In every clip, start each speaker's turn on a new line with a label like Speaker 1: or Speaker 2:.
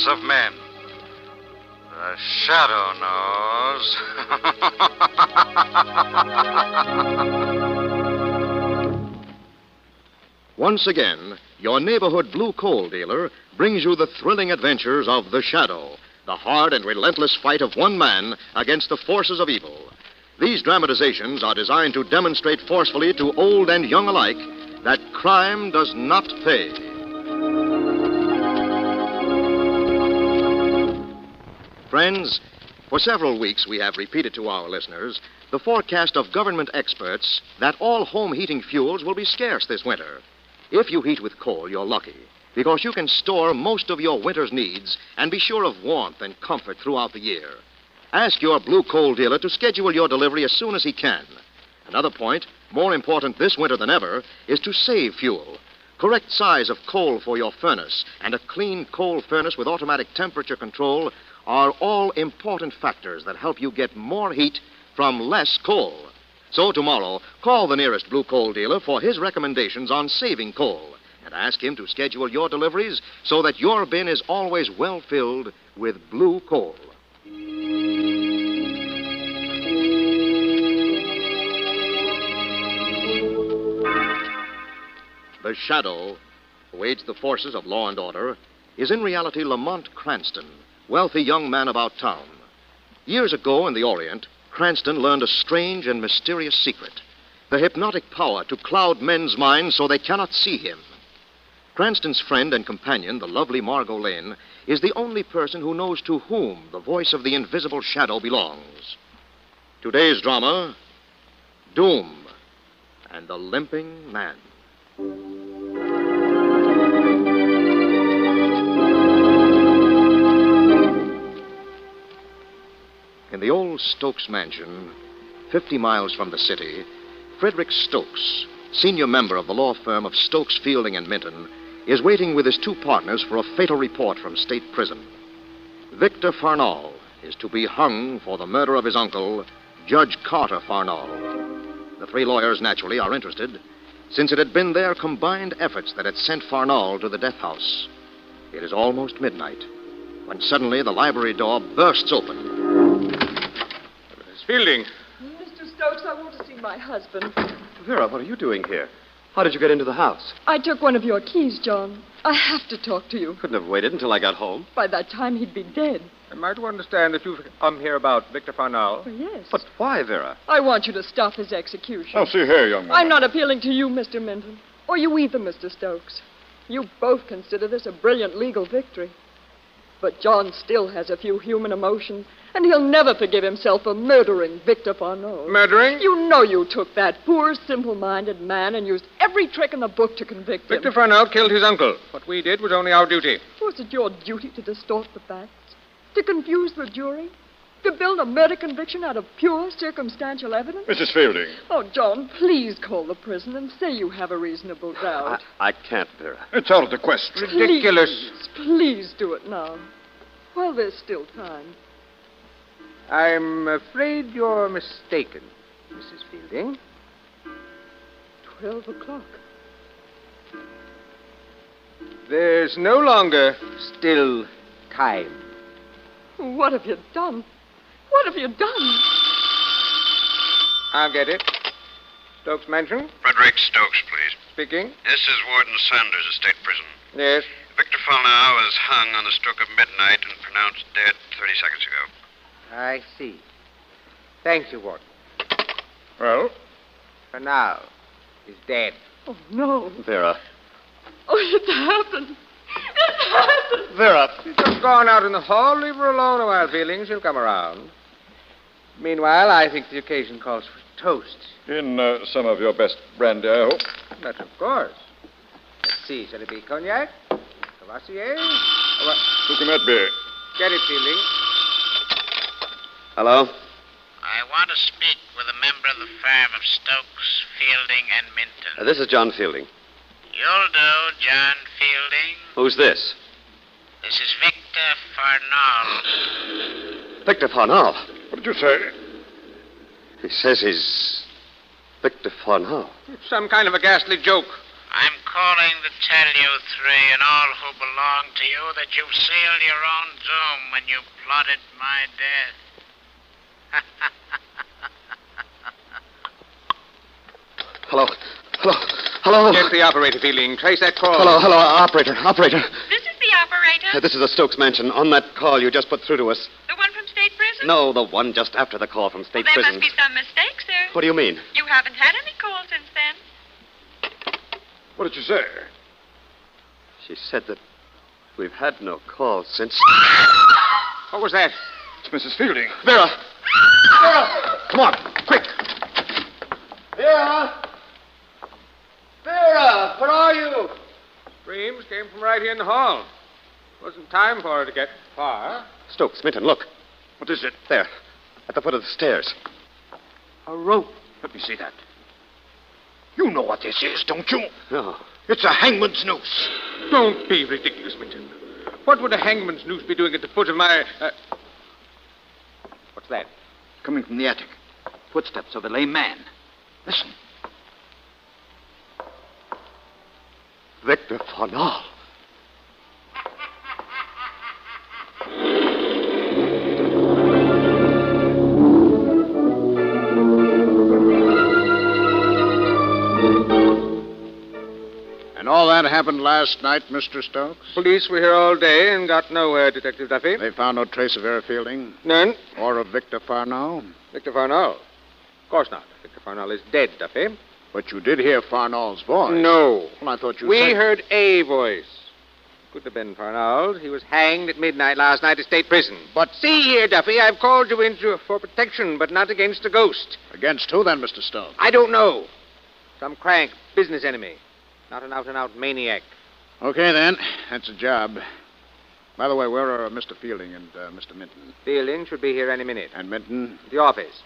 Speaker 1: of men. The shadow knows.
Speaker 2: Once again, your neighborhood blue coal dealer brings you the thrilling adventures of The Shadow, the hard and relentless fight of one man against the forces of evil. These dramatizations are designed to demonstrate forcefully to old and young alike that crime does not pay. Friends, for several weeks we have repeated to our listeners the forecast of government experts that all home heating fuels will be scarce this winter. If you heat with coal, you're lucky, because you can store most of your winter's needs and be sure of warmth and comfort throughout the year. Ask your blue coal dealer to schedule your delivery as soon as he can. Another point, more important this winter than ever, is to save fuel. Correct size of coal for your furnace and a clean coal furnace with automatic temperature control are all important factors that help you get more heat from less coal. So tomorrow, call the nearest blue coal dealer for his recommendations on saving coal and ask him to schedule your deliveries so that your bin is always well filled with blue coal. The Shadow, who aids the forces of law and order, is in reality Lamont Cranston, wealthy young man about town. Years ago in the Orient, Cranston learned a strange and mysterious secret, the hypnotic power to cloud men's minds so they cannot see him. Cranston's friend and companion, the lovely Margo Lane, is the only person who knows to whom the voice of the invisible shadow belongs. Today's drama, Doom and the Limping Man. In the old Stokes mansion, 50 miles from the city, Frederick Stokes, senior member of the law firm of Stokes, Fielding, and Midden, is waiting with his two partners for a fatal report from state prison. Victor Farnell is to be hung for the murder of his uncle, Judge Carter Farnell. The three lawyers, naturally, are interested, since it had been their combined efforts that had sent Farnell to the death house. It is almost midnight, when suddenly the library door bursts open.
Speaker 3: Miss Fielding.
Speaker 4: Mr. Stokes, I want to see my husband.
Speaker 5: Vera, what are you doing here? How did you get into the house?
Speaker 4: I took one of your keys, John. I have to talk to you.
Speaker 5: Couldn't have waited until I got home.
Speaker 4: By that time, he'd be dead.
Speaker 3: Am I to understand that you've come here about Victor Farnell?
Speaker 4: Oh, yes.
Speaker 5: But why, Vera?
Speaker 4: I want you to stop his execution.
Speaker 3: Oh, see here, young woman.
Speaker 4: I'm not appealing to you, Mr. Midden, or you either, Mr. Stokes. You both consider this a brilliant legal victory. But John still has a few human emotions, and he'll never forgive himself for murdering Victor Farnell.
Speaker 3: Murdering?
Speaker 4: You know you took that poor, simple-minded man and used every trick in the book to convict him.
Speaker 3: Victor Farnell killed his uncle. What we did was only our duty.
Speaker 4: Was it your duty to distort the facts? To confuse the jury? To build a murder conviction out of pure circumstantial evidence?
Speaker 3: Mrs. Fielding.
Speaker 4: Oh, John, please call the prison and say you have a reasonable doubt.
Speaker 5: I can't, Vera.
Speaker 3: It's out of the question. Ridiculous.
Speaker 4: Please do it now. While there's still time.
Speaker 6: I'm afraid you're mistaken, Mrs. Fielding.
Speaker 4: 12 o'clock.
Speaker 6: There's no longer still time.
Speaker 4: What have you done? What have you done?
Speaker 6: I'll get it. Stokes Mansion?
Speaker 1: Frederick Stokes, please.
Speaker 6: Speaking.
Speaker 1: This is Warden Sanders of State Prison.
Speaker 6: Yes.
Speaker 1: Victor Farnell was hung on the stroke of midnight and pronounced dead 30 seconds ago.
Speaker 6: I see. Thank you, Warden.
Speaker 3: Well?
Speaker 6: Farnell is dead.
Speaker 4: Oh, no.
Speaker 5: Vera.
Speaker 4: Oh, it's happened. It's happened.
Speaker 5: Vera.
Speaker 6: She's just gone out in the hall. Leave her alone a while, Fielding. She'll come around. Meanwhile, I think the occasion calls for toast.
Speaker 3: In some of your best brandy, I hope.
Speaker 6: But of course. Let's see. Shall it be cognac? Cavassier?
Speaker 3: Who can that be?
Speaker 6: Get it, Fielding.
Speaker 5: Hello?
Speaker 7: I want to speak with a member of the firm of Stokes, Fielding, and Minton.
Speaker 5: This is John Fielding.
Speaker 7: You'll do, John Fielding.
Speaker 5: Who's this?
Speaker 7: This is Victor Farnell.
Speaker 5: Victor Farnell.
Speaker 3: What did you say?
Speaker 5: He says he's Victor Farnell.
Speaker 6: It's some kind of a ghastly joke.
Speaker 7: I'm calling to tell you three and all who belong to you that you've sealed your own doom when you plotted my death.
Speaker 5: Hello? Hello? Hello?
Speaker 6: Get the operator, Fielding. Trace that call.
Speaker 5: Hello, operator. Operator.
Speaker 8: This is the operator.
Speaker 5: This is the Stokes mansion. On that call you just put through to us.
Speaker 8: The one from state prison?
Speaker 5: No, the one just after the call from state
Speaker 8: Well, there
Speaker 5: prison.
Speaker 8: must be some mistake, sir.
Speaker 5: What do you mean?
Speaker 8: You haven't had any calls since then.
Speaker 6: What did you say?
Speaker 5: She said that we've had no calls since...
Speaker 6: What was that?
Speaker 3: It's Mrs. Fielding.
Speaker 5: Vera! Vera! Come on, quick! Vera! Vera, where are you?
Speaker 6: Screams came from right here in the hall. Wasn't time for her to get far.
Speaker 5: Stokes, Minton, look.
Speaker 3: What is it?
Speaker 5: There, at the foot of the stairs.
Speaker 3: A rope. Let me see that. You know what this is, don't you?
Speaker 5: No.
Speaker 3: It's a hangman's noose.
Speaker 6: Don't be ridiculous, Midden. What would a hangman's noose be doing at the foot of my... What's that?
Speaker 3: Coming from the attic. Footsteps of a lame man. Listen.
Speaker 5: Victor Farnell.
Speaker 9: And all that happened last night, Mr. Stokes?
Speaker 6: Police were here all day and got nowhere, Detective Duffy.
Speaker 9: They found no trace of Vera Fielding?
Speaker 6: None.
Speaker 9: Or of Victor Farnell?
Speaker 6: Victor Farnell? Of course not. Victor Farnell is dead, Duffy.
Speaker 9: But you did hear Farnell's voice.
Speaker 6: No.
Speaker 9: Well, I thought you
Speaker 6: We
Speaker 9: said...
Speaker 6: heard a voice. Could have been Farnell's. He was hanged at midnight last night at state prison. But see here, Duffy, I've called you in for protection, but not against a ghost.
Speaker 9: Against who, then, Mr. Stokes?
Speaker 6: I don't know. Some crank, business enemy. Not an out-and-out maniac.
Speaker 9: Okay, then. That's a job. By the way, where are Mr. Fielding and Mr. Midden?
Speaker 6: Fielding should be here any minute.
Speaker 9: And Midden?
Speaker 6: At the office.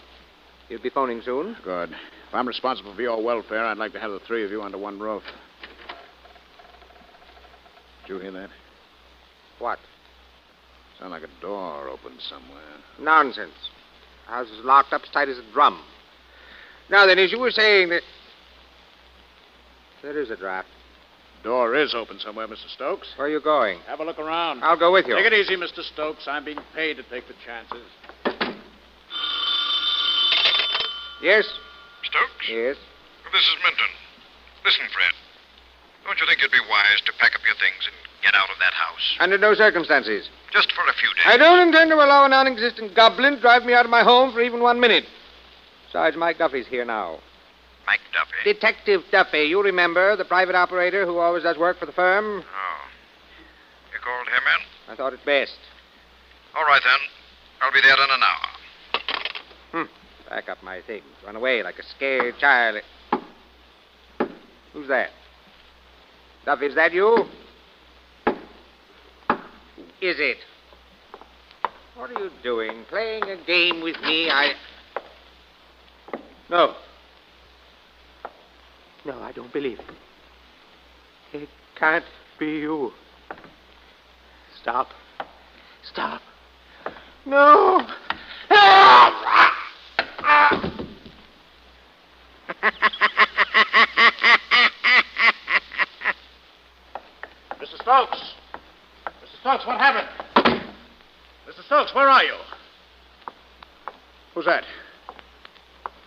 Speaker 6: He'll be phoning soon.
Speaker 9: Good. If I'm responsible for your welfare, I'd like to have the three of you under one roof. Did you hear that?
Speaker 6: What?
Speaker 9: Sound like a door opened somewhere.
Speaker 6: Nonsense. The house is locked up as tight as a drum. Now then, as you were saying that... There is a draft.
Speaker 9: Door is open somewhere, Mr. Stokes.
Speaker 6: Where are you going?
Speaker 9: Have a look around.
Speaker 6: I'll go with you.
Speaker 9: Take it easy, Mr. Stokes. I'm being paid to take the chances.
Speaker 6: Yes?
Speaker 1: Stokes?
Speaker 6: Yes.
Speaker 1: This is Midden. Listen, Fred. Don't you think it'd be wise to pack up your things and get out of that house?
Speaker 6: Under no circumstances.
Speaker 1: Just for a few days.
Speaker 6: I don't intend to allow a non-existent goblin to drive me out of my home for even 1 minute. Besides, Mike Duffy's here now.
Speaker 1: Mike Duffy?
Speaker 6: Detective Duffy. You remember, the private operator who always does work for the firm?
Speaker 1: Oh. You called him in?
Speaker 6: I thought it best.
Speaker 1: All right, then. I'll be there in an hour.
Speaker 6: Pack up my things. Run away like a scared child. Who's that? Duffy, is that you? Is it? What are you doing? Playing a game with me? No. No, I don't believe it. It can't be you. Stop. Stop. No.
Speaker 9: Mr. Stokes! Mr. Stokes, what happened? Mr. Stokes, where are you? Who's that?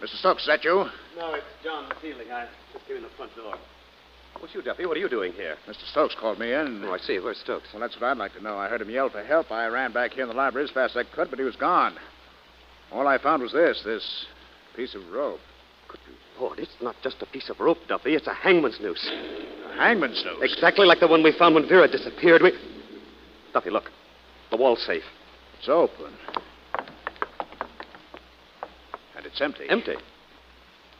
Speaker 9: Mr. Stokes, is that you?
Speaker 5: No, it's John Fielding. I just came in the front door. What's you, Duffy? What are you doing here?
Speaker 9: Mr. Stokes called me in.
Speaker 5: Oh, I see. Where's Stokes?
Speaker 9: Well, that's what I'd like to know. I heard him yell for help. I ran back here in the library as fast as I could, but he was gone. All I found was this piece of rope.
Speaker 5: Good Lord, it's not just a piece of rope, Duffy. It's a hangman's noose.
Speaker 9: A hangman's noose?
Speaker 5: Exactly like the one we found when Vera disappeared. Duffy, look. The wall's safe.
Speaker 9: It's open. And it's empty.
Speaker 5: Empty?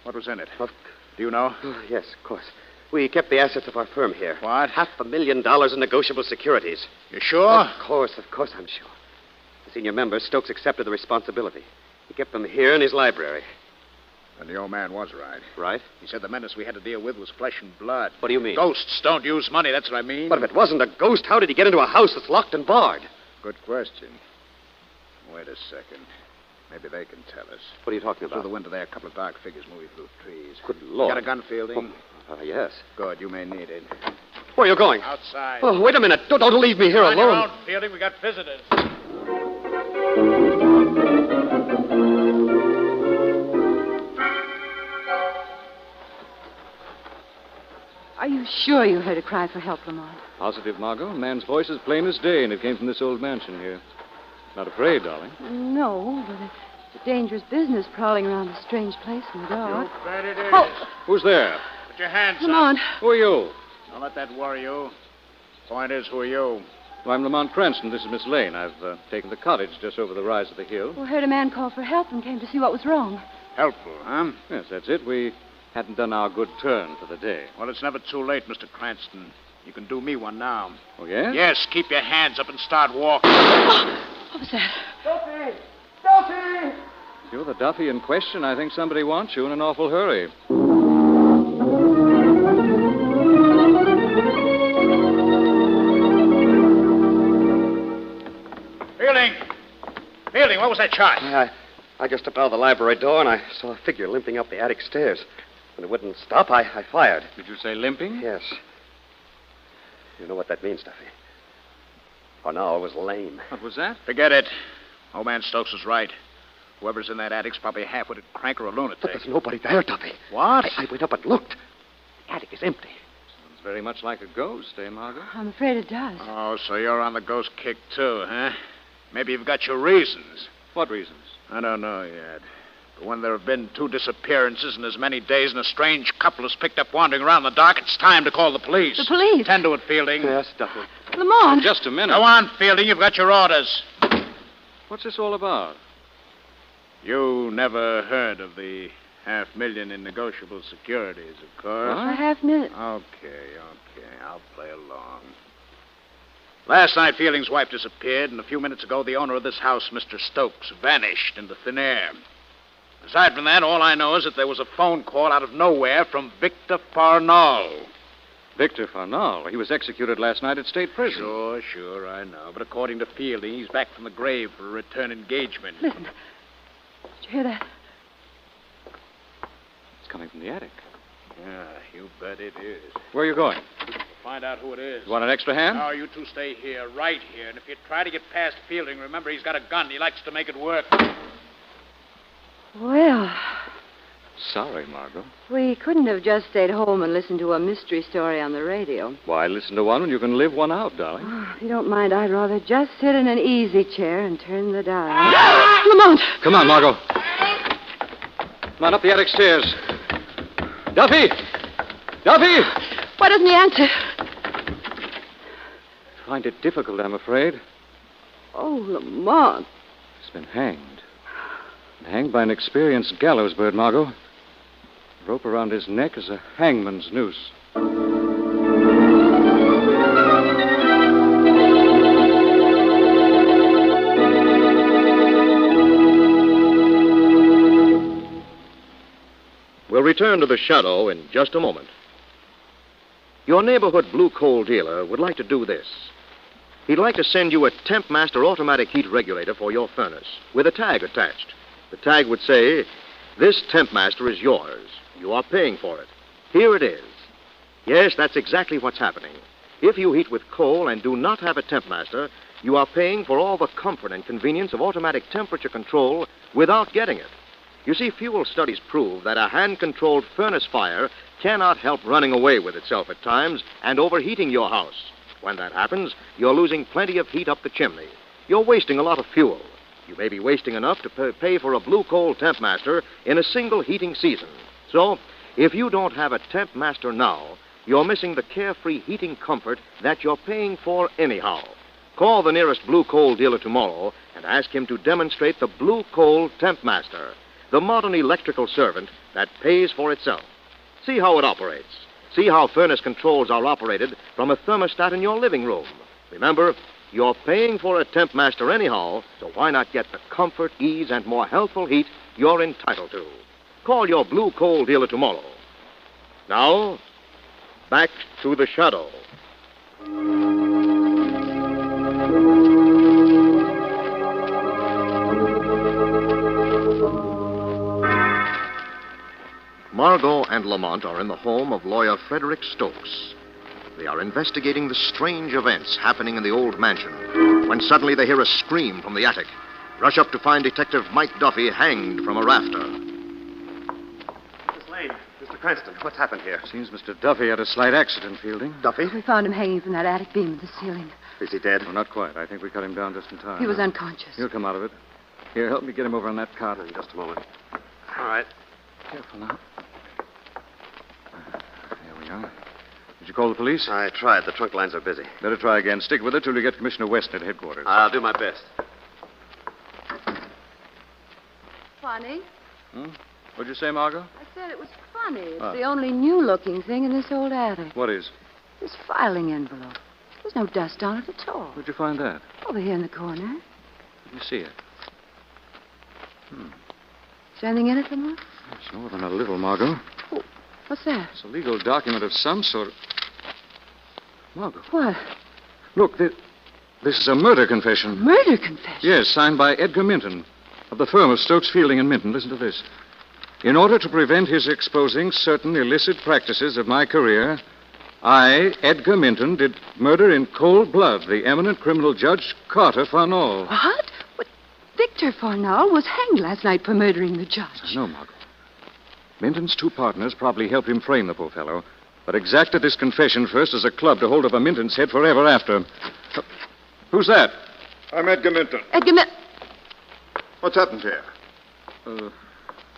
Speaker 9: What was in it? Do you know?
Speaker 5: Oh, yes, of course. We kept the assets of our firm here.
Speaker 9: What?
Speaker 5: $500,000 in negotiable securities.
Speaker 9: You sure?
Speaker 5: Of course I'm sure. The senior member, Stokes, accepted the responsibility. He kept them here in his library.
Speaker 9: And the old man was right.
Speaker 5: Right?
Speaker 9: He said the menace we had to deal with was flesh and blood.
Speaker 5: What do you mean?
Speaker 9: Ghosts don't use money, that's what I mean.
Speaker 5: But if it wasn't a ghost, how did he get into a house that's locked and barred?
Speaker 9: Good question. Wait a second. Maybe they can tell us.
Speaker 5: What are you talking about?
Speaker 9: Through the window there, a couple of dark figures moving through the trees.
Speaker 5: Good Lord.
Speaker 9: You got a gun, Fielding?
Speaker 5: Oh. Yes.
Speaker 9: Good, you may need it.
Speaker 5: Where are you going?
Speaker 9: Outside.
Speaker 5: Oh, wait a minute. Don't leave me here
Speaker 9: On your
Speaker 5: alone.
Speaker 9: own, Fielding. We got visitors.
Speaker 10: Are you sure you heard a cry for help, Lamont?
Speaker 11: Positive, Margo. A man's voice is plain as day, and it came from this old mansion here. Not afraid, darling.
Speaker 10: No, but it's a dangerous business prowling around a strange place in the dark.
Speaker 9: You bet it is.
Speaker 10: Oh.
Speaker 11: Who's there?
Speaker 9: Put your hands
Speaker 10: Lamont.
Speaker 11: Who are you?
Speaker 9: Don't let that worry you. Point is, who are you?
Speaker 11: Well, I'm Lamont Cranston. This is Miss Lane. I've taken the cottage just over the rise of the hill.
Speaker 10: We heard a man call for help and came to see what was wrong.
Speaker 9: Helpful, huh?
Speaker 11: Yes, that's it. We hadn't done our good turn for the day.
Speaker 9: Well, it's never too late, Mr. Cranston. You can do me one now.
Speaker 11: Oh, yes?
Speaker 9: Yes, keep your hands up and start walking.
Speaker 10: What was that?
Speaker 3: Duffy! Duffy!
Speaker 11: If you're the Duffy in question, I think somebody wants you in an awful hurry.
Speaker 9: Fielding, what was that charge?
Speaker 5: I just stepped out of the library door and I saw a figure limping up the attic stairs. When it wouldn't stop, I fired.
Speaker 11: Did you say limping?
Speaker 5: Yes. You know what that means, Duffy. Farnell was lame.
Speaker 11: What was that?
Speaker 9: Forget it. Old man Stokes was right. Whoever's in that attic's probably a half-witted crank or a lunatic.
Speaker 5: But there's nobody there, Duffy.
Speaker 9: What?
Speaker 5: I went up and looked. The attic is empty.
Speaker 11: Sounds very much like a ghost, eh, Margo?
Speaker 10: I'm afraid it does.
Speaker 9: Oh, so you're on the ghost kick, too, huh? Maybe you've got your reasons.
Speaker 11: What reasons?
Speaker 9: I don't know yet. But when there have been 2 disappearances in as many days and a strange couple is picked up wandering around in the dark, it's time to call the police.
Speaker 10: The police?
Speaker 9: Tend to it, Fielding.
Speaker 5: Yes, Duffy.
Speaker 10: Lamont!
Speaker 11: Just a minute.
Speaker 9: Go on, Fielding. You've got your orders.
Speaker 11: What's this all about?
Speaker 9: You never heard of the $500,000 in negotiable securities, of course.
Speaker 10: A $500,000.
Speaker 9: Okay. I'll play along. Last night, Fielding's wife disappeared, and a few minutes ago, the owner of this house, Mr. Stokes, vanished into thin air. Aside from that, all I know is that there was a phone call out of nowhere from Victor Farnell.
Speaker 11: Victor Farnell? He was executed last night at state prison.
Speaker 9: Sure, I know. But according to Fielding, he's back from the grave for a return engagement.
Speaker 10: Listen. Did you hear that?
Speaker 11: It's coming from the attic.
Speaker 9: Yeah, you bet it is.
Speaker 11: Where are you going?
Speaker 9: Find out who it is.
Speaker 11: You want an extra hand?
Speaker 9: No, you 2 stay here, right here. And if you try to get past Fielding, remember he's got a gun. He likes to make it work.
Speaker 10: Well,
Speaker 11: Sorry, Margo.
Speaker 10: we couldn't have just stayed home and listened to a mystery story on the radio.
Speaker 11: Why listen to one when you can live one out, darling?
Speaker 10: Oh, if you don't mind, I'd rather just sit in an easy chair and turn the dial. Lamont!
Speaker 11: Come on, Margo. Come on up the attic stairs. Duffy! Duffy!
Speaker 10: Why doesn't he answer?
Speaker 11: Find it difficult, I'm afraid.
Speaker 10: Oh, Lamont.
Speaker 11: He's been hanged. And hanged by an experienced gallows bird, Margo. The rope around his neck is a hangman's noose.
Speaker 2: We'll return to the shadow in just a moment. Your neighborhood blue coal dealer would like to do this. He'd like to send you a Temp Master automatic heat regulator for your furnace with a tag attached. The tag would say, "This Temp Master is yours. You are paying for it. Here it is." Yes, that's exactly what's happening. If you heat with coal and do not have a Temp Master, you are paying for all the comfort and convenience of automatic temperature control without getting it. You see, fuel studies prove that a hand-controlled furnace fire cannot help running away with itself at times and overheating your house. When that happens, you're losing plenty of heat up the chimney. You're wasting a lot of fuel. You may be wasting enough to pay for a blue coal Temp Master in a single heating season. So, if you don't have a Temp Master now, you're missing the carefree heating comfort that you're paying for anyhow. Call the nearest blue coal dealer tomorrow and ask him to demonstrate the blue coal Temp Master, the modern electrical servant that pays for itself. See how it operates. See how furnace controls are operated from a thermostat in your living room. Remember, you're paying for a Temp Master anyhow, so why not get the comfort, ease, and more healthful heat you're entitled to? Call your blue coal dealer tomorrow. Now, back to the shadow. Margo and Lamont are in the home of lawyer Frederick Stokes. They are investigating the strange events happening in the old mansion when suddenly they hear a scream from the attic. Rush up to find Detective Mike Duffy hanged from a rafter.
Speaker 5: Miss Lane, Mr. Cranston, what's happened here?
Speaker 11: Seems Mr. Duffy had a slight accident, Fielding.
Speaker 5: Duffy?
Speaker 10: We found him hanging from that attic beam in the ceiling.
Speaker 5: Is he dead?
Speaker 11: Well, not quite. I think we cut him down just in time.
Speaker 10: He was unconscious.
Speaker 11: He'll come out of it. Here, help me get him over on that cart.
Speaker 5: In just a moment. All right.
Speaker 11: Careful now. There we are. Did you call the police?
Speaker 5: I tried. The trunk lines are busy.
Speaker 11: Better try again. Stick with it till you get Commissioner West at headquarters.
Speaker 5: I'll do my best.
Speaker 10: Funny?
Speaker 11: What'd you say, Margo?
Speaker 10: I said it was funny. It's the only new-looking thing in this old attic.
Speaker 11: What is?
Speaker 10: This filing envelope. There's no dust on it at all.
Speaker 11: Where'd you find that?
Speaker 10: Over here in the corner.
Speaker 11: Let me see it.
Speaker 10: Is there anything in it, Lamont?
Speaker 11: It's more than a little, Margo.
Speaker 10: Oh, what's that?
Speaker 11: It's a legal document of some sort. Margo.
Speaker 10: What?
Speaker 11: Look, this is a murder confession.
Speaker 10: Murder confession?
Speaker 11: Yes, signed by Edgar Minton of the firm of Stokes, Fielding, and Minton. Listen to this. In order to prevent his exposing certain illicit practices of my career, I, Edgar Minton, did murder in cold blood the eminent criminal judge Carter Farnell.
Speaker 10: What? But Victor Farnell was hanged last night for murdering the judge.
Speaker 11: I know, Margo. Minton's two partners probably helped him frame the poor fellow, but exacted this confession first as a club to hold over Minton's head forever after. Who's that?
Speaker 1: I'm Edgar Minton.
Speaker 10: Edgar Minton.
Speaker 1: What's happened here?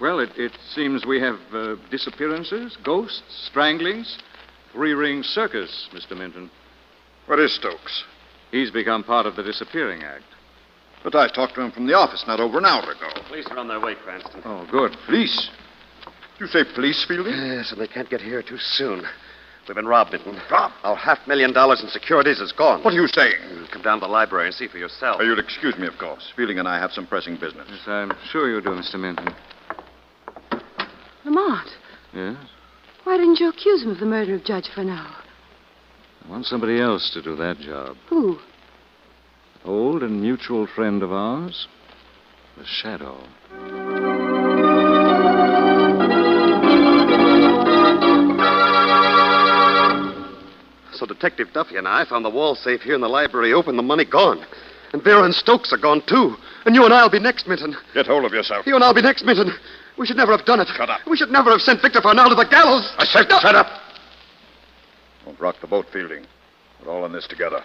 Speaker 11: Well, it seems we have disappearances, ghosts, stranglings, three-ring circus, Mr. Minton.
Speaker 1: Where is Stokes?
Speaker 11: He's become part of the disappearing act.
Speaker 1: But I talked to him from the office not over an hour ago.
Speaker 5: Police are on their way, Cranston.
Speaker 11: Oh, good.
Speaker 1: Police? You say police, Fielding?
Speaker 5: Yes, and they can't get here too soon. We've been robbed, Minton.
Speaker 1: Robbed?
Speaker 5: Our $500,000 in securities is gone.
Speaker 1: What are you saying?
Speaker 5: You come down to the library and see for yourself.
Speaker 1: You'll excuse me, of course. Fielding and I have some pressing business.
Speaker 11: Yes, I'm sure you do, Mr. Minton.
Speaker 10: Lamont,
Speaker 11: Yes?
Speaker 10: why didn't you accuse him of the murder of Judge Farnell?
Speaker 11: I want somebody else to do that job.
Speaker 10: Who?
Speaker 11: Old and mutual friend of ours, the Shadow.
Speaker 5: So Detective Duffy and I found the wall safe here in the library open, the money gone. And Vera and Stokes are gone, too. And you and I'll be next, Minton.
Speaker 1: Get hold of yourself.
Speaker 5: You and I'll be next, Minton. We should never have done it.
Speaker 1: Shut up.
Speaker 5: We should never have sent Victor Farnell to the gallows.
Speaker 1: I said shut up. Don't rock the boat, Fielding. We're all in this together.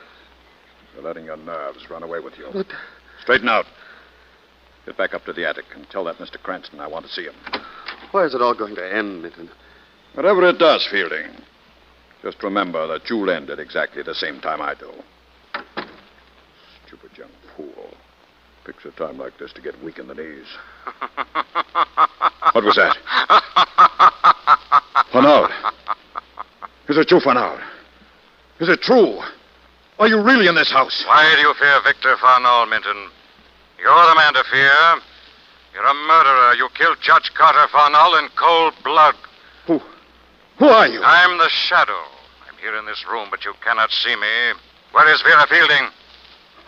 Speaker 1: You're letting your nerves run away with you.
Speaker 5: But...
Speaker 1: Straighten out. Get back up to the attic and tell that Mr. Cranston I want to see him.
Speaker 5: where is it all going to end, Midden?
Speaker 1: Whatever it does, Fielding, just remember that you'll end at exactly the same time I do. Stupid young fool. Picks a time like this to get weak in the knees. What was that? Farnell. Is it you, Farnell? Is it true? Are you really in this house?
Speaker 12: Why do you fear Victor Farnell, Minton? You're the man to fear. You're a murderer. You killed Judge Carter Farnell in cold blood.
Speaker 1: Who are you?
Speaker 12: I'm the Shadow. I'm here in this room, but you cannot see me. Where is Vera Fielding?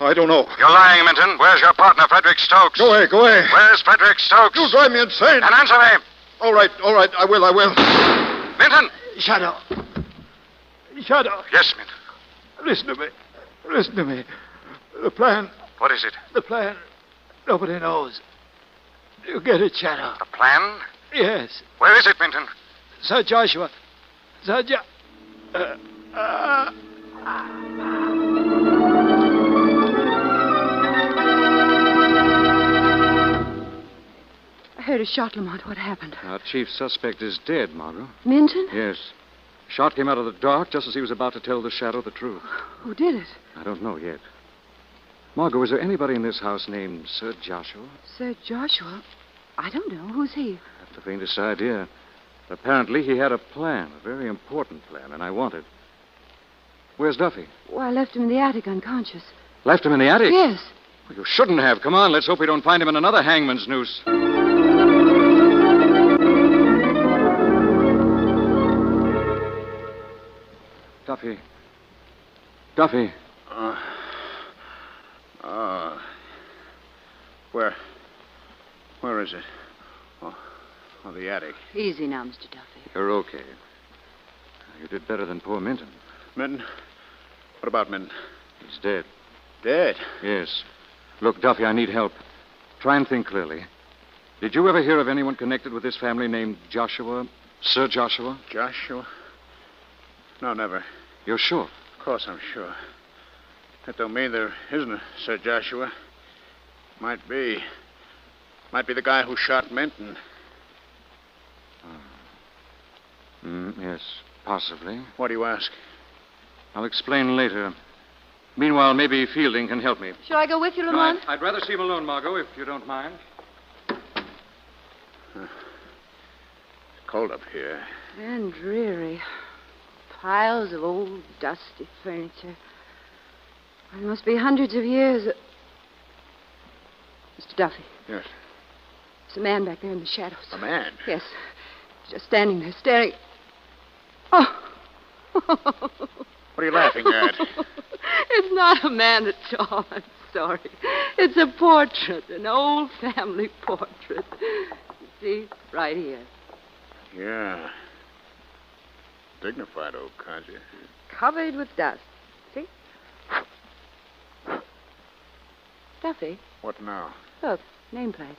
Speaker 1: I don't know.
Speaker 12: You're lying, Minton. Where's your partner, Frederick Stokes?
Speaker 1: Go away, go away.
Speaker 12: Where's Frederick Stokes?
Speaker 1: You drive me insane.
Speaker 12: And answer me.
Speaker 1: All right, I will.
Speaker 12: Minton!
Speaker 3: Shadow. Shadow.
Speaker 12: Yes, Minton.
Speaker 3: Listen to me. Listen to me. The plan.
Speaker 12: What is it?
Speaker 3: The plan. Nobody knows. You get it, Shadow.
Speaker 12: The plan?
Speaker 3: Yes.
Speaker 12: Where is it, Minton?
Speaker 3: Sir Joshua. Sir
Speaker 10: I heard a shot, Lamont. What happened?
Speaker 11: Our chief suspect is dead, Margo.
Speaker 10: Minton?
Speaker 11: Yes. Shot came out of the dark just as he was about to tell the Shadow the truth.
Speaker 10: Who did it?
Speaker 11: I don't know yet. Margo, is there anybody in this house named Sir Joshua?
Speaker 10: Sir Joshua? I don't know. Who's he?
Speaker 11: I have the faintest idea. Apparently, he had a plan, a very important plan, and I want it. Where's Duffy?
Speaker 10: Well, I left him in the attic unconscious.
Speaker 11: Left him in the attic?
Speaker 10: Yes.
Speaker 11: Well, you shouldn't have. Come on, let's hope we don't find him in another hangman's noose. Duffy. Duffy.
Speaker 9: Where is it? Oh, the attic.
Speaker 10: Easy now, Mr. Duffy.
Speaker 11: You're okay. You did better than poor Minton.
Speaker 9: Midden? What about Midden?
Speaker 11: He's dead.
Speaker 9: Dead?
Speaker 11: Yes. Look, Duffy, I need help. Try and think clearly. Did you ever hear of anyone connected with this family named Joshua? Sir Joshua?
Speaker 9: Joshua? No, never.
Speaker 11: You're sure?
Speaker 9: Of course I'm sure. That don't mean there isn't a Sir Joshua. Might be. Might be the guy who shot Minton.
Speaker 11: Yes, possibly.
Speaker 9: What do you ask?
Speaker 11: I'll explain later. Meanwhile, maybe Fielding can help me.
Speaker 10: Shall I go with you, Lamont?
Speaker 11: I'd rather see him alone, Margo, if you don't mind.
Speaker 9: It's cold up here.
Speaker 10: And dreary. Piles of old, dusty furniture. There must be hundreds of years. Mr. Duffy.
Speaker 9: Yes.
Speaker 10: There's a man back there in the shadows.
Speaker 9: A man?
Speaker 10: Yes. Just standing there, staring. Oh.
Speaker 9: What are you laughing at?
Speaker 10: It's not a man at all. I'm sorry. It's a portrait, an old family portrait. You see, right here.
Speaker 9: Yeah. Dignified old codger.
Speaker 10: Covered with dust. See? Duffy.
Speaker 9: What now?
Speaker 10: Look, nameplate.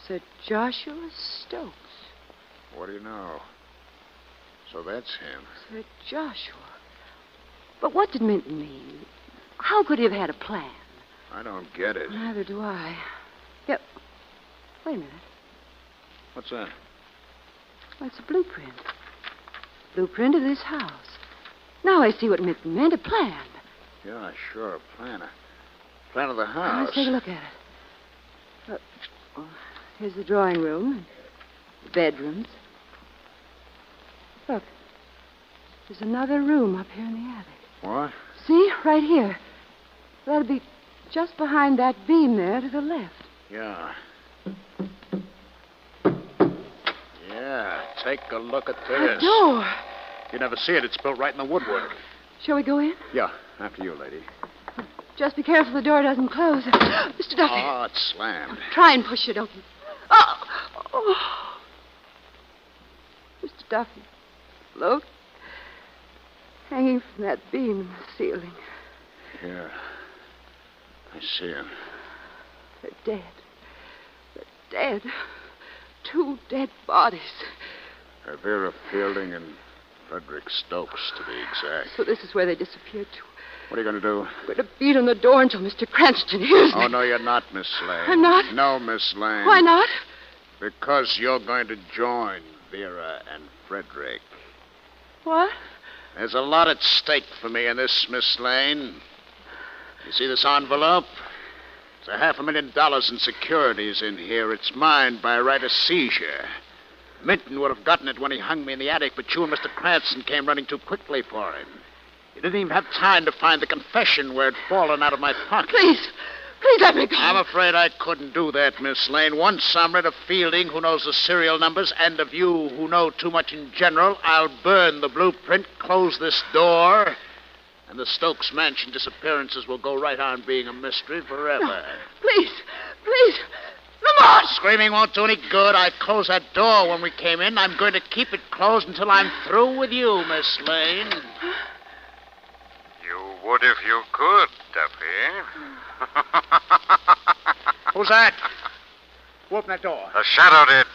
Speaker 10: Sir Joshua Stokes.
Speaker 9: What do you know? So that's him.
Speaker 10: Sir Joshua. But what did Minton mean? How could he have had a plan?
Speaker 9: I don't get it.
Speaker 10: Neither do I. Yep. Wait a minute.
Speaker 9: What's that?
Speaker 10: Well, it's a blueprint. Blueprint of this house. Now I see what Minton meant, a plan.
Speaker 9: Yeah, sure, a plan. A plan of the house.
Speaker 10: Let's take a look at it. Look, well, here's the drawing room, the bedrooms. Look, there's another room up here in the attic.
Speaker 9: What?
Speaker 10: See, right here. That'll be just behind that beam there to the left.
Speaker 9: Yeah. Yeah, take a look at this.
Speaker 10: A door.
Speaker 9: You never see it. It's built right in the woodwork.
Speaker 10: Shall we go in?
Speaker 9: Yeah, after you, lady.
Speaker 10: Just be careful the door doesn't close. Mr. Duffy.
Speaker 9: Oh, it's slammed.
Speaker 10: Try and push it open. Oh. Mr. Duffy, look. Hanging from that beam in the ceiling.
Speaker 9: Yeah. I see him.
Speaker 10: They're dead. They're dead. 2 dead bodies.
Speaker 9: Vera Fielding and Frederick Stokes, to be exact.
Speaker 10: So this is where they disappeared to.
Speaker 9: What are you going to do?
Speaker 10: We're to beat on the door until Mr. Cranston hears me.
Speaker 9: Oh, no, you're not, Miss Lane.
Speaker 10: I'm not?
Speaker 9: No, Miss Lane.
Speaker 10: Why not?
Speaker 9: Because you're going to join Vera and Frederick.
Speaker 10: What?
Speaker 9: There's a lot at stake for me in this, Miss Lane. You see this envelope? There's $500,000 in securities in here. It's mine by right of seizure. Minton would have gotten it when he hung me in the attic, but you and Mr. Cranston came running too quickly for him. You didn't even have time to find the confession where it'd fallen out of my pocket.
Speaker 10: Please let me go.
Speaker 9: I'm afraid I couldn't do that, Miss Lane. Once I'm rid of Fielding, who knows the serial numbers, and of you, who know too much in general, I'll burn the blueprint, close this door, and the Stokes Mansion disappearances will go right on being a mystery forever.
Speaker 10: No, please. Lamont!
Speaker 9: Screaming won't do any good. I closed that door when we came in. I'm going to keep it closed until I'm through with you, Miss Lane.
Speaker 12: You would if you could, Duffy.
Speaker 9: Who's that? Who opened that door?
Speaker 12: The shadow did.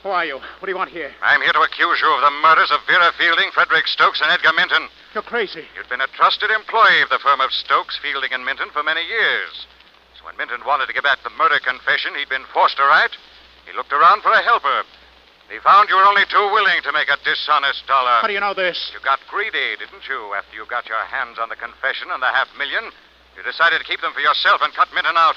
Speaker 9: Who are you? What do you want here?
Speaker 12: I'm here to accuse you of the murders of Vera Fielding, Frederick Stokes, and Edgar Minton.
Speaker 9: You're crazy.
Speaker 12: You'd been a trusted employee of the firm of Stokes, Fielding, and Minton for many years. So when Minton wanted to get back the murder confession he'd been forced to write, he looked around for a helper. He found you were only too willing to make a dishonest dollar.
Speaker 9: How do you know this?
Speaker 12: You got greedy, didn't you? After you got your hands on the confession and the $500,000, you decided to keep them for yourself and cut Minton out.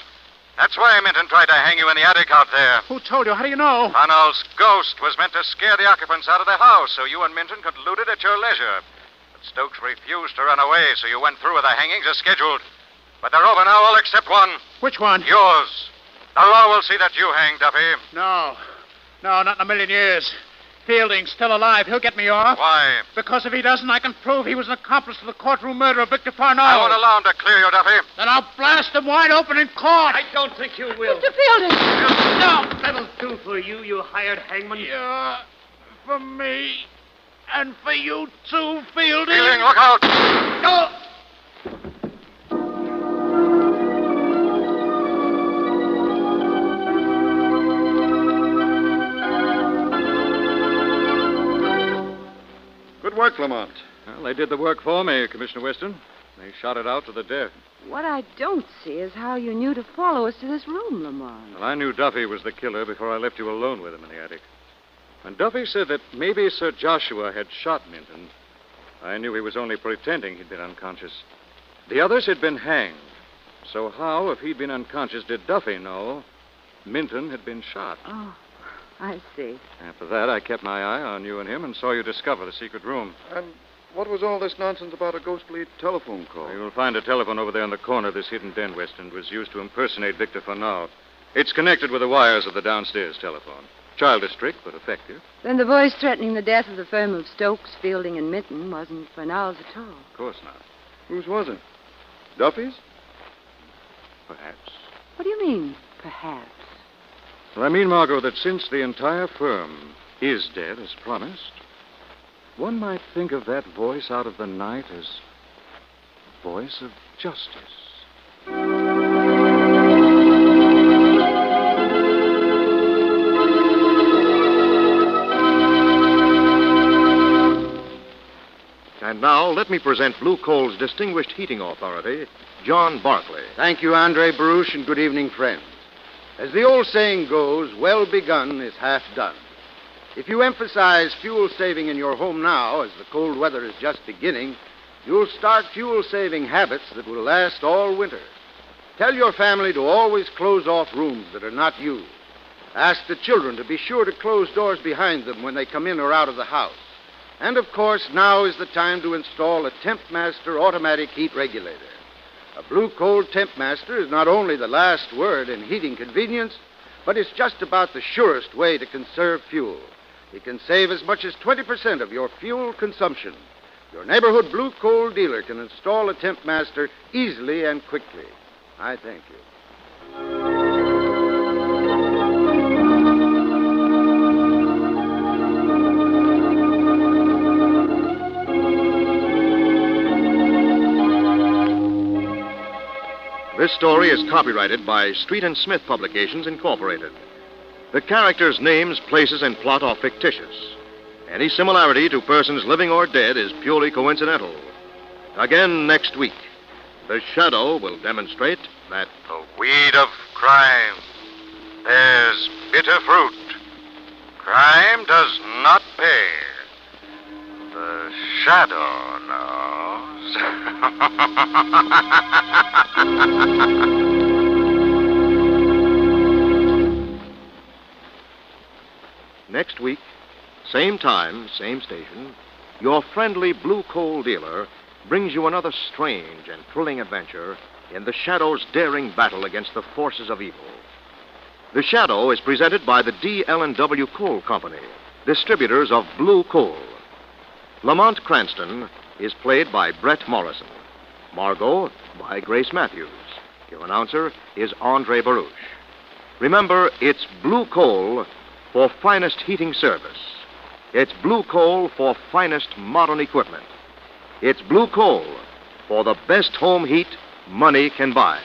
Speaker 12: That's why Minton tried to hang you in the attic out there.
Speaker 9: Who told you? How do you know?
Speaker 12: Farnell's ghost was meant to scare the occupants out of the house so you and Minton could loot it at your leisure. But Stokes refused to run away, so you went through with the hangings as scheduled. But they're over now, all except one.
Speaker 9: Which one?
Speaker 12: Yours. The law will see that you hang, Duffy.
Speaker 9: No, not in a million years. Fielding's still alive. He'll get me off.
Speaker 12: Why?
Speaker 9: Because if he doesn't, I can prove he was an accomplice to the courtroom murder of Victor Farnell.
Speaker 12: I won't allow him to clear you, Duffy.
Speaker 9: Then I'll blast him wide open in court.
Speaker 3: I don't think you will.
Speaker 10: Mr. Fielding!
Speaker 9: No!
Speaker 3: That'll do for you, you hired hangman.
Speaker 9: Yeah, for me. And for you too, Fielding.
Speaker 12: Fielding, look out.
Speaker 9: No!
Speaker 1: Good work, Lamont.
Speaker 11: Well, they did the work for me, Commissioner Weston. They shot it out to the death.
Speaker 10: What I don't see is how you knew to follow us to this room, Lamont.
Speaker 11: Well, I knew Duffy was the killer before I left you alone with him in the attic. When Duffy said that maybe Sir Joshua had shot Minton, I knew he was only pretending he'd been unconscious. The others had been hanged. So how, if he'd been unconscious, did Duffy know Minton had been shot?
Speaker 10: Oh, I see.
Speaker 11: After that, I kept my eye on you and him and saw you discover the secret room.
Speaker 1: And what was all this nonsense about a ghostly telephone call?
Speaker 11: You'll find a telephone over there in the corner of this hidden den, Weston. It was used to impersonate Victor Farnell. It's connected with the wires of the downstairs telephone. Childish trick, but effective.
Speaker 10: Then the voice threatening the death of the firm of Stokes, Fielding, and Minton wasn't Farnell's at all.
Speaker 11: Of course not.
Speaker 1: Whose was it? Duffy's?
Speaker 11: Perhaps.
Speaker 10: What do you mean, perhaps?
Speaker 11: Well, I mean, Margo, that since the entire firm is dead, as promised, one might think of that voice out of the night as voice of justice.
Speaker 2: And now, let me present Blue Coal's distinguished heating authority, John Barclay.
Speaker 13: Thank you, Andre Baruch, and good evening, friends. As the old saying goes, well begun is half done. If you emphasize fuel saving in your home now, as the cold weather is just beginning, you'll start fuel-saving habits that will last all winter. Tell your family to always close off rooms that are not used. Ask the children to be sure to close doors behind them when they come in or out of the house. And, of course, now is the time to install a Tempmaster automatic heat regulator. A Blue Coal Tempmaster is not only the last word in heating convenience, but it's just about the surest way to conserve fuel. It can save as much as 20% of your fuel consumption. Your neighborhood Blue Coal dealer can install a Tempmaster easily and quickly. I thank you.
Speaker 2: This story is copyrighted by Street and Smith Publications, Incorporated. The characters' names, places, and plot are fictitious. Any similarity to persons living or dead is purely coincidental. Again next week, The Shadow will demonstrate that
Speaker 12: The weed of crime bears bitter fruit. Crime does not pay. The shadow knows.
Speaker 2: next week, same time, same station, your friendly Blue Coal dealer brings you another strange and thrilling adventure in The Shadow's daring battle against the forces of evil. The Shadow is presented by the D.L.&W. Coal Company, distributors of Blue Coal. Lamont Cranston is played by Brett Morrison. Margo by Grace Matthews. Your announcer is Andre Baruch. Remember, it's Blue Coal for finest heating service. It's Blue Coal for finest modern equipment. It's Blue Coal for the best home heat money can buy.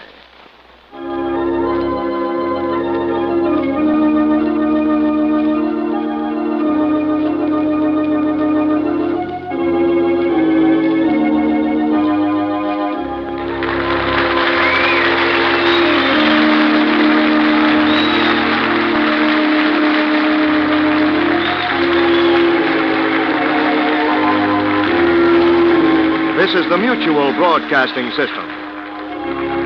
Speaker 2: This is the Mutual Broadcasting System.